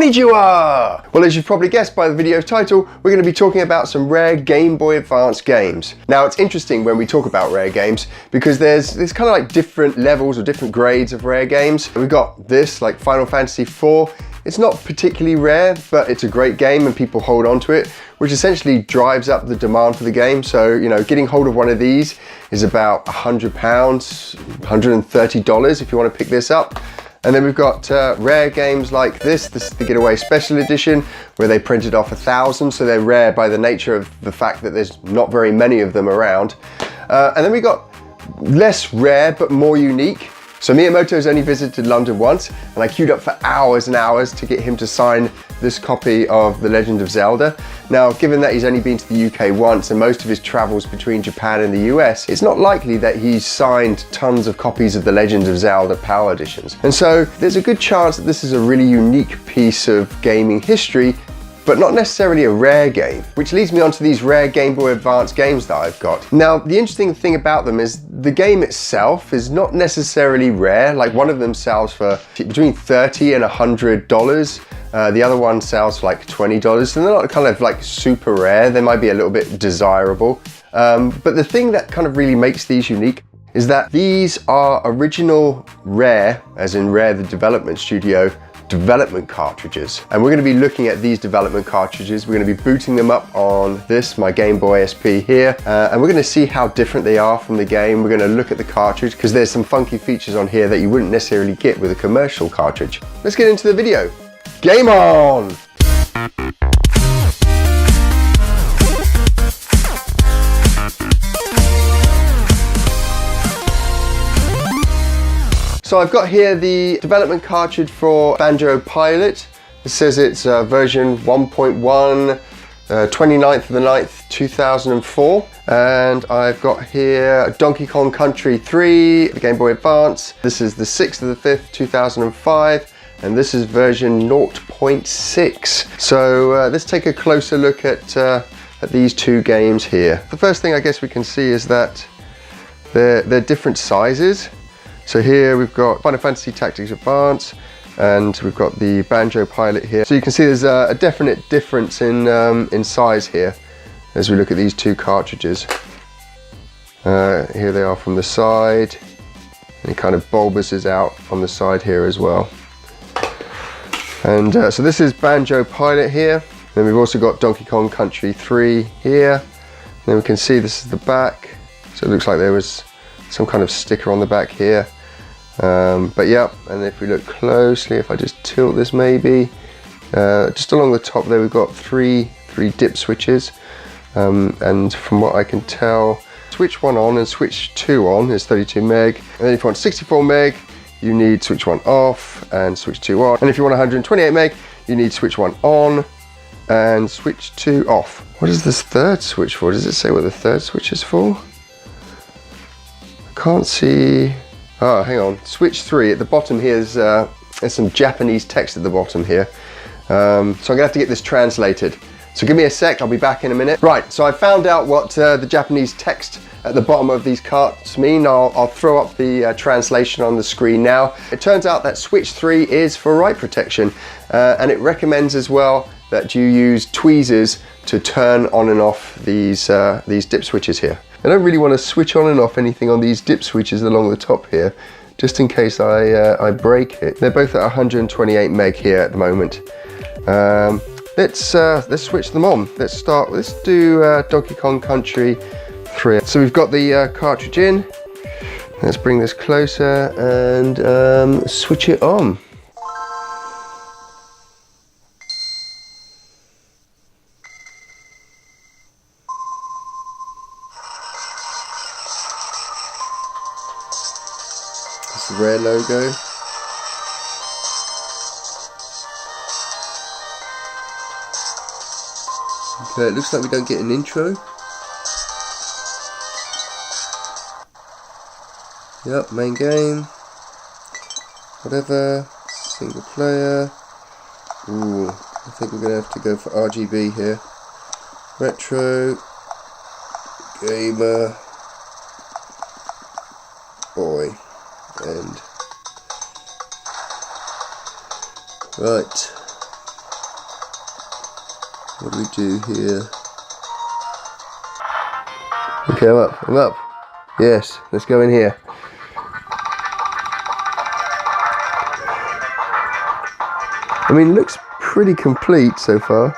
Konnichiwa! Well, as you've probably guessed by the video title, we're going to be talking about some rare Game Boy Advance games. Now, it's interesting when we talk about rare games because there's kind of like different levels or different grades of rare games. We've got this, like Final Fantasy IV. It's not particularly rare, but it's a great game and people hold on to it, which essentially drives up the demand for the game. So, you know, getting hold of one of these is about £100, $130 if you want to pick this up. And then we've got rare games like this. This is the Getaway Special Edition, where they printed off 1,000, so they're rare by the nature of the fact that there's not very many of them around. And then we got less rare, but more unique. So Miyamoto's only visited London once, and I queued up for hours and hours to get him to sign this copy of The Legend of Zelda. Now, given that he's only been to the UK once and most of his travels between Japan and the US, it's not likely that he's signed tons of copies of The Legend of Zelda PAL editions. And so there's a good chance that this is a really unique piece of gaming history, but not necessarily a rare game, which leads me on to these rare Game Boy Advance games that I've got. Now, the interesting thing about them is the game itself is not necessarily rare. Like, one of them sells for between $30 and $100. The other one sells for like $20. So they're not kind of like super rare. They might be a little bit desirable. But the thing that kind of really makes these unique is that these are original Rare, as in Rare the development studio, development cartridges. And we're going to be looking at these development cartridges. We're going to be booting them up on this, my Game Boy SP here, and we're going to see how different they are from the game. We're going to look at the cartridge because there's some funky features on here that you wouldn't necessarily get with a commercial cartridge. Let's get into the video. Game on! So I've got here the development cartridge for Banjo Pilot. It says it's version 1.1, 29th of the 9th, 2004. And I've got here Donkey Kong Country 3, the Game Boy Advance. This is the 6th of the 5th, 2005. And this is version 0.6. So let's take a closer look at these two games here. The first thing I guess we can see is that they're different sizes. So here we've got Final Fantasy Tactics Advance, and we've got the Banjo Pilot here. So you can see there's a definite difference in size here as we look at these two cartridges. Here they are from the side, and it kind of bulbouses out on the side here as well. And so this is Banjo Pilot here. Then we've also got Donkey Kong Country 3 here. And then we can see this is the back. So it looks like there was some kind of sticker on the back here. But yeah, and if we look closely, if I just tilt this maybe, just along the top there we've got three dip switches. And from what I can tell, switch 1 on and switch 2 on is 32 meg. And then if you want 64 meg, you need switch 1 off and switch 2 on. And if you want 128 meg, you need switch 1 on and switch 2 off. What is this third switch for? Does it say what the third switch is for? Can't see. Oh, hang on. Switch 3 at the bottom here is there's some Japanese text at the bottom here. So I'm gonna have to get this translated. So give me a sec, I'll be back in a minute. Right, so I found out what the Japanese text at the bottom of these carts mean. I'll throw up the translation on the screen now. It turns out that switch 3 is for write protection, and it recommends as well that you use tweezers to turn on and off these dip switches here. I don't really want to switch on and off anything on these dip switches along the top here, just in case I break it. They're both at 128 meg here at the moment. Let's switch them on. Let's do Donkey Kong Country 3. So we've got the cartridge in. Let's bring this closer and switch it on. That's the Rare logo. Okay, it looks like we don't get an intro. Yep, main game. Whatever. Single player. Ooh, I think we're going to have to go for RGB here. Retro. Gamer. Boy. And. Right. What do we do here? Okay, I'm up. Yes, let's go in here. I mean, it looks pretty complete so far.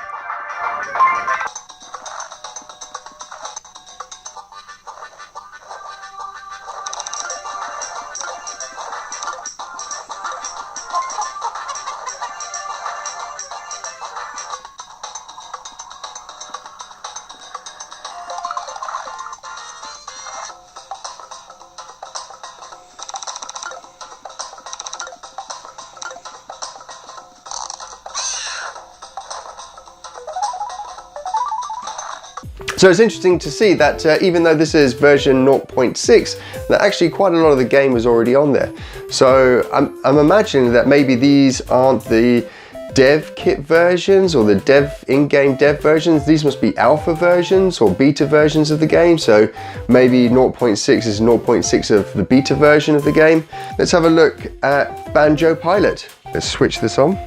So it's interesting to see that even though this is version 0.6, that actually quite a lot of the game was already on there. So I'm imagining that maybe these aren't the dev kit versions or the in-game dev versions. These must be alpha versions or beta versions of the game. So maybe 0.6 is 0.6 of the beta version of the game. Let's have a look at Banjo Pilot. Let's switch this on.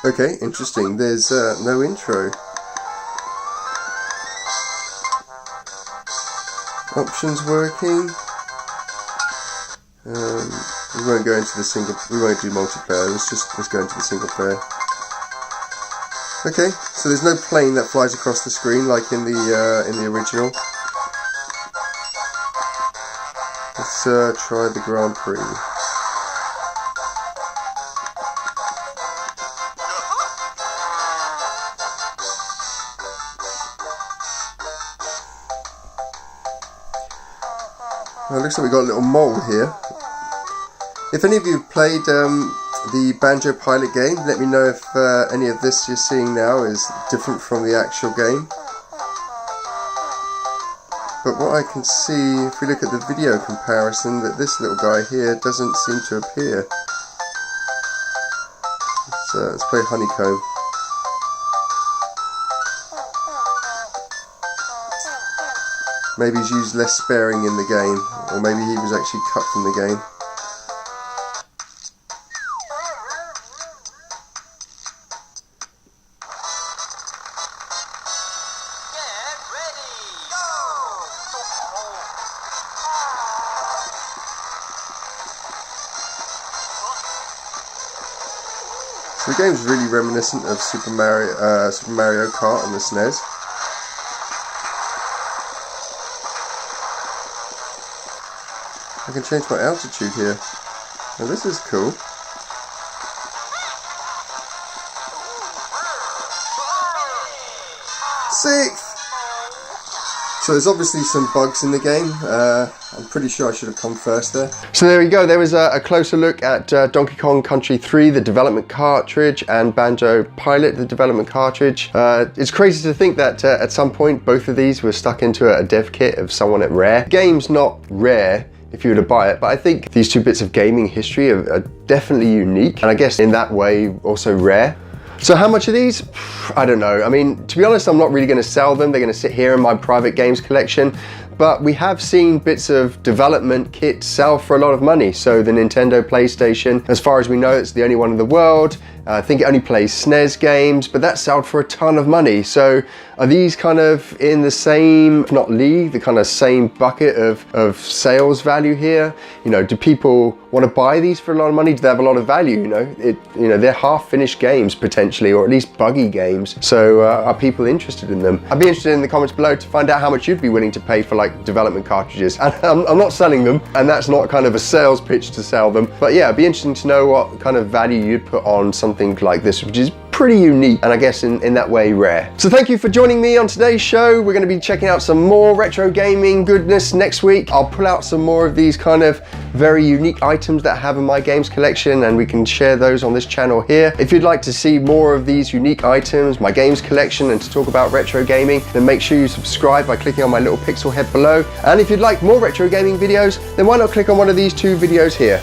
Okay, interesting. There's no intro. Options working. We won't go into the single. We won't do multiplayer. Let's go into the single player. Okay, so there's no plane that flies across the screen like in the original. Let's try the Grand Prix. Well, looks like we've got a little mole here. If any of you have played the Banjo Pilot game, let me know if any of this you're seeing now is different from the actual game. But what I can see, if we look at the video comparison, that this little guy here doesn't seem to appear. Let's play Honeycomb. Maybe he's used less sparing in the game, or maybe he was actually cut from the game. Get ready, go! So the game's really reminiscent of Super Mario Kart on the SNES. I can change my altitude here. Now this is cool. Sixth! So there's obviously some bugs in the game. I'm pretty sure I should have come first there. So there we go. There was a closer look at Donkey Kong Country 3, the development cartridge, and Banjo Pilot, the development cartridge. It's crazy to think that at some point both of these were stuck into a dev kit of someone at Rare. The game's not rare if you were to buy it, but I think these two bits of gaming history are definitely unique, and I guess in that way also rare. So how much are these? I don't know. I mean, to be honest, I'm not really going to sell them. They're going to sit here in my private games collection. But we have seen bits of development kits sell for a lot of money. So the Nintendo PlayStation, as far as we know, it's the only one in the world. I think it only plays SNES games, but that sold for a ton of money. So are these kind of in the same, if not league, the kind of same bucket of sales value here? You know, do people want to buy these for a lot of money? Do they have a lot of value? You know, they're half-finished games potentially, or at least buggy games. So are people interested in them? I'd be interested in the comments below to find out how much you'd be willing to pay for like development cartridges. And I'm not selling them, and that's not kind of a sales pitch to sell them. But yeah, it'd be interesting to know what kind of value you'd put on something like this, which is pretty unique and I guess in that way rare. So thank you for joining me on today's show. We're going to be checking out some more retro gaming goodness next week. I'll pull out some more of these kind of very unique items that I have in my games collection, and we can share those on this channel here. If you'd like to see more of these unique items, my games collection, and to talk about retro gaming, then make sure you subscribe by clicking on my little pixel head below. And if you'd like more retro gaming videos, then why not click on one of these two videos here.